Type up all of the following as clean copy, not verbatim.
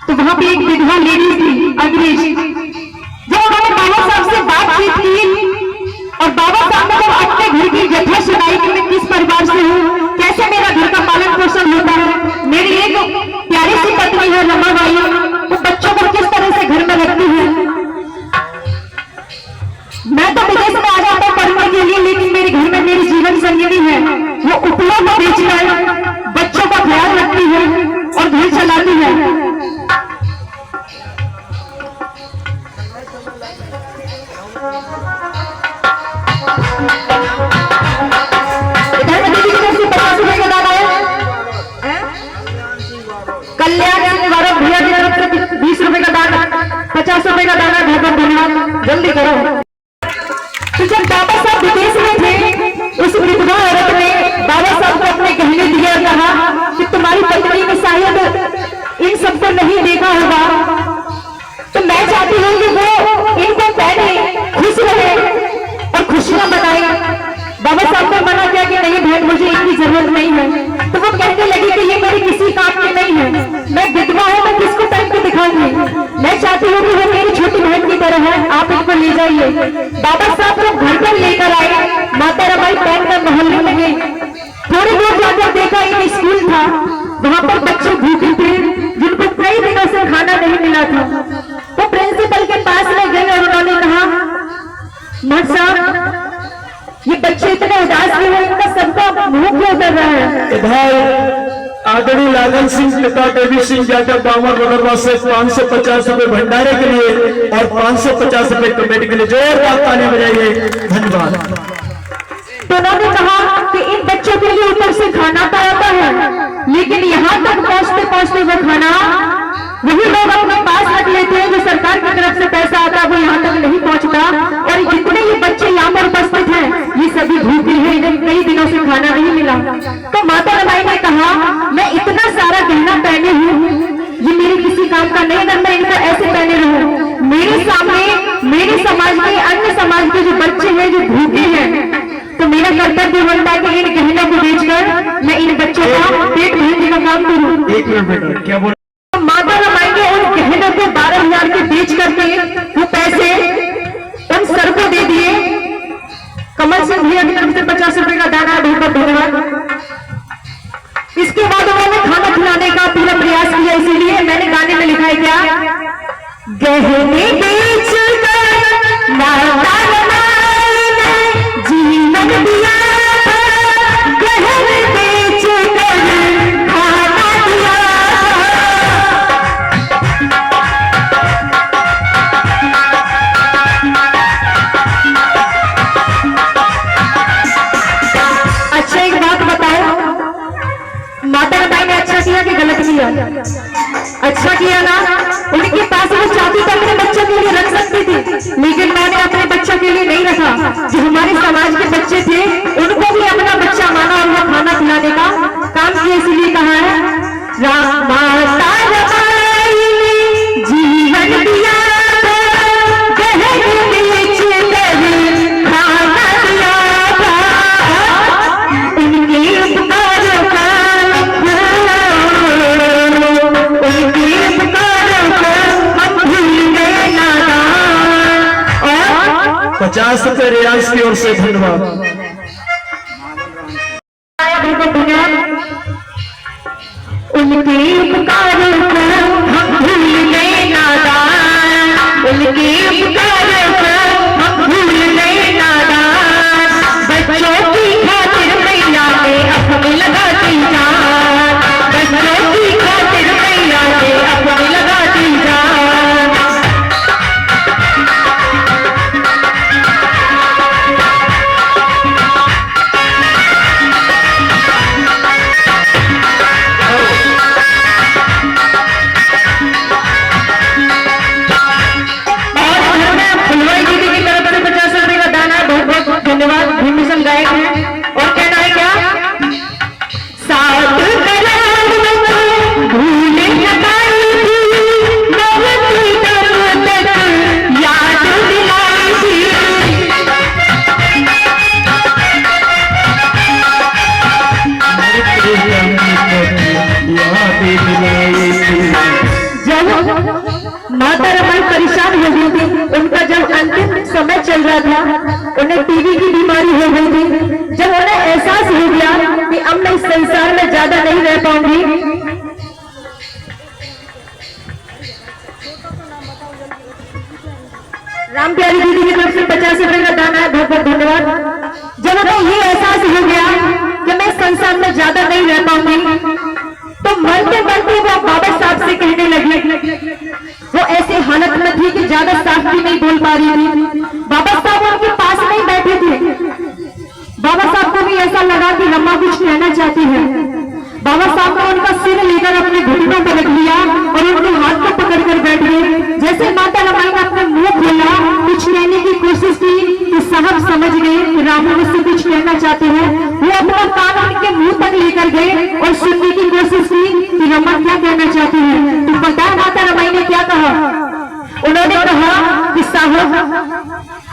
तो वहां पे एक विधवा लेडी थी अंग्रेज, जब उन्होंने बाबा साहब से बातचीत की और बाबा साहब ने जब अपने घर की व्यथा सुनाई कि मैं किस परिवार से हूँ, कैसे मेरा घर का पालन पोषण होता है, मेरी एक प्यारी सी पत्नी है रमाबाई, वो बच्चों को किस तरह से घर में रखती है। मैं तो विदेश में आ जाता हूँ पढ़ने के लिए, लेकिन मेरे घर में मेरी जीवन संगिनी है, वो उपलों को बेचकर बच्चों का ख्याल रखती है और घर चलाती है। इधर में दीदी की तरफ से 50 रुपए का दाना है, कल्याण सिंह गौरव भैया की तरफ से 20 रुपए का दाना, 50 रुपए का दाना, बहुत बहुत धन्यवाद, जल्दी करो। तो जब बाबा साहब विदेश में थे, उस विधवा औरत ने बाबा साहब को अपने गहने दिए और कहा कि तुम्हारी पत्नी ने शायद इन सबको नहीं देखा होगा, तो मैं चाहती हूँ कि वो इनको पहने, खुश रहे और खुशियां मनाए। बाबा साहब ने मना किया कि नहीं बहन, मुझे इनकी जरूरत नहीं है। तो वो कहने लगी कि ये मेरी किसी काम की नहीं है, मैं विधवा हूँ, मैं किसको पहन के दिखाऊंगी, मैं चाहती हूँ कि वो मेरी छोटी बहन की तरह है, आप इनको ले जाइए। बाबा साहब को घर पर लेकर आए, माता रमाई पहन कर मोहल्ले में गई। थोड़ी दूर जाकर देखा एक स्कूल था, वहां पर बच्चे भूखे थे जिनको कई दिनों से खाना नहीं मिला था। तो प्रिंसिपल के पास में गए और उन्होंने कहा, मत साहब ये बच्चे इतने उदास क्यों हैं, इनका सबका मुंह क्यों उतर रहा है। इधर आदरणीय लागन सिंह पिता देवी सिंह जाकर बावर बदरवा से 550 रुपए भंडारे के लिए और 550 रुपए कमेटी के लिए जोरदार ताली बजाइए, धन्यवाद। तो उन्होंने कहा कि इन बच्चों के लिए ऊपर से खाना तो आता है, लेकिन यहाँ तक पहुँचते पहुँचते वो खाना वही लोग अपने पास रख लेते हैं, जो सरकार की तरफ से पैसा आता है वो यहाँ तक नहीं पहुँचता। और जितने ये बच्चे यहाँ पर उपस्थित हैं, ये सभी भूखे हैं, इन्हें कई दिनों से खाना नहीं मिला। तो माता रमाई ने कहा, मैं इतना सारा गहना पहने हूँ, ये मेरे किसी काम का नहीं, अगर मैं इनको ऐसे पहने रहूं, मेरे सामने मेरे समाज के, अन्य समाज के जो बच्चे हैं जो भूखे हैं, तो मेरा कर्तव्य बनता है कि इन गहनों को बेचकर मैं इन बच्चों का पेट भरने का काम करूं। एक मिनट बेटा, क्या बोल? माता रमाई ने उन गहनों को 12,000 के बेच करके वो पैसे उन सर को दे दिए। कमल सिंह भैया की तरफ से 50 रुपए का दाना, बहुत धन्यवाद। इसके बाद उन्होंने खाना खिलाने का पूरा प्रयास किया, इसीलिए मैंने गाने में लिखा है क्या, गहने बेचकर माता रमाई ने जीवन दिया, गहने बेचकर खाना दिया। अच्छा एक बात बताओ, माता रमाई ने अच्छा किया कि गलत किया? अच्छा किया ना। उनके पास वो चाबी तो अपने बच्चों के लिए रख सकती थी, लेकिन मैंने अपने बच्चों के लिए नहीं रखा। जो हमारे समाज के बच्चे थे उनको भी अपना बच्चा माना और वो खाना खिलाने का काम किया, इसलिए कहा है माता रमाई ने जीवन दिया, ₹50 रियाज की ओर से धन्यवाद। उनके उपकारों को हम भूल गए नादान, उनके उपकारों को हम भूल गए नादान, बच्चों की खातिर मैया ने अपनी लगाती जान, बच्चों की खातिर मैया ने अपनी लगाती जान। रहा था, उन्हें टीबी की बीमारी हो गई थी। जब उन्हें एहसास हो गया कि अब मैं इस संसार में ज्यादा नहीं रह पाऊंगी, राम प्यारी दीदी की तरफ से 50 रुपए का दान है, बहुत बहुत धन्यवाद। जब हमें ये एहसास हो गया कि मैं संसार में ज्यादा नहीं रह पाऊंगी, तो मरते मरते वो बाबा साहब से कहने लगी। वो ऐसी हालत में थी कि ज्यादा साफ भी नहीं बोल पा रही थी। बाबा साहब उनके पास नहीं बैठे थे। बाबा साहब को भी ऐसा लगा कि रम्मा कुछ कहना चाहती है। बाबा साहब ने उनका सिर लेकर अपने घुटनों पर रख लिया और उनके हाथ को पकड़कर बैठ गए। जैसे माता रमाई ने अपना मुंह खोला, कुछ कहने की कोशिश की, तो साहब समझ गए कि रामू मुझसे कुछ कहना चाहते हैं। वो अपना कान उनके मुंह तक लेकर गए और सुनने की कोशिश की कि रम्मा क्या कहना चाहती है। तो पता है माता रमाई ने क्या कहा? उन्होंने कहा कि साहब,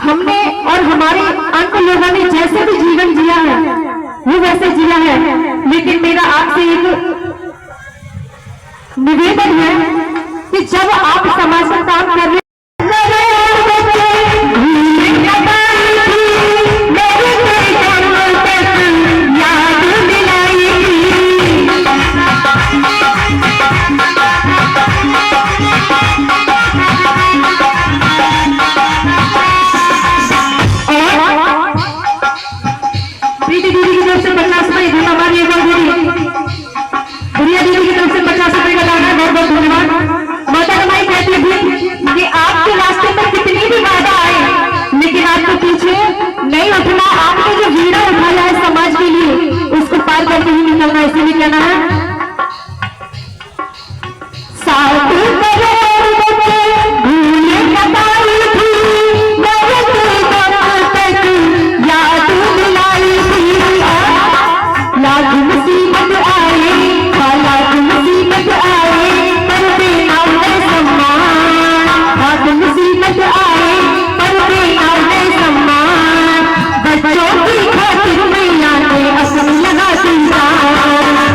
हमने और हमारे अन्य लोगों ने जैसे भी जीवन जिया है वो वैसे जिया है, लेकिन मेरा आपसे एक निवेदन है कि जब आप समाज का काम कर रहे इसीलिए कहना है, साथ लाख मुसीबत आए, लाख मुसीबत आए, पर देना है सम्मान। लाख मुसीबत आए, पर देना है सम्मान। बच्चों की खातिर मैया ने असम लगा दिया,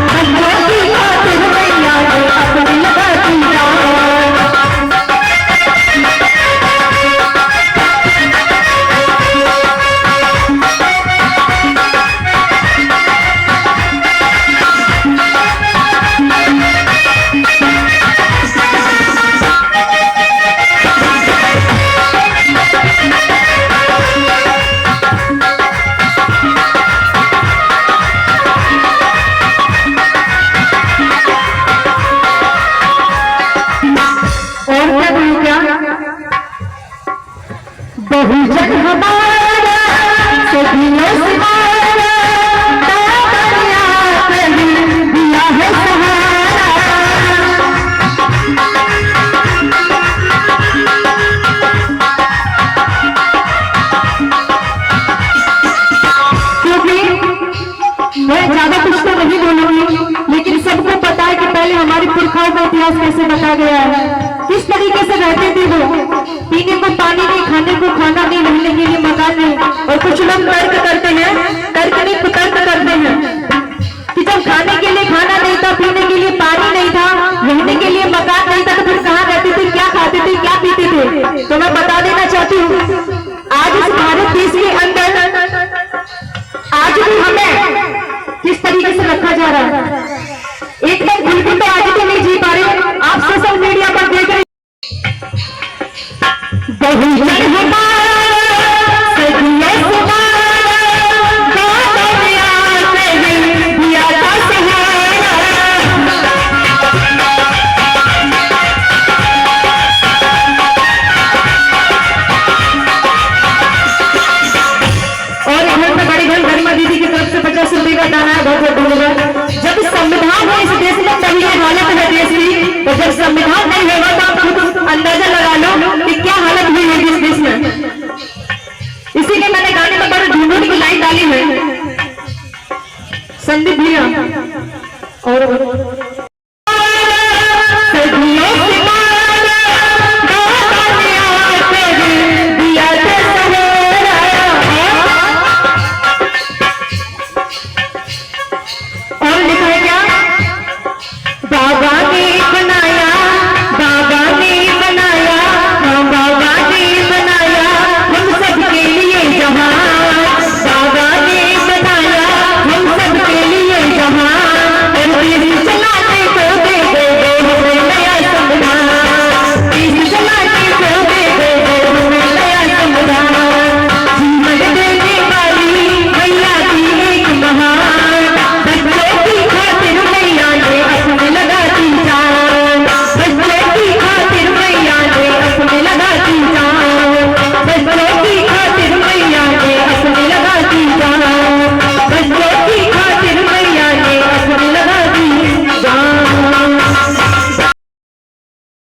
बच्चों की खातिर मैया ने असम लगा दिया। बहुजन हमारा सदियों से हमारा, दिया है सहारा। क्योंकि मैं ज्यादा कुछ तो नहीं बोलूंगी, लेकिन सबको पता है कि पहले हमारे पुरखाओं का इतिहास कैसे बता गया है, किस तरीके से रहते थे वो। पीने को पानी नहीं, खाने को खाना नहीं, रहने के लिए मकान नहीं। और कुछ लोग तर्क करते हैं, तर्क नहीं कुतर्क करते हैं कि जब खाने के लिए खाना नहीं था, पीने के लिए पानी नहीं था, रहने के लिए मकान नहीं था, तो फिर कहाँ रहते थे, क्या खाते थे, क्या पीते थे? तो मैं बता देना चाहती हूँ, आज इस भारत देश के अंदर आज भी हमें किस तरीके से रखा जा रहा है। एकदम बिल्कुल तो आज तो नहीं जी पा रहे। आप सोशल मीडिया पर देख रहे, बहुजन हमारा सदियों से दिया था सहारा। और घर में बड़ी बहन गरिमा दीदी की तरफ से 50 रुपए का दान है, बहुत बहुत धन्यवाद। जब संविधान है इस देश में तभी ये हालत है देश की, तो जब संविधान नहीं होगा तो आप खुद अंदाजा लगा लो कि क्या हालत हुई है इस देश में। इसीलिए मैंने गाने में बड़े ढूंढूंढ की लाइन डाली है, संदीप भैया। और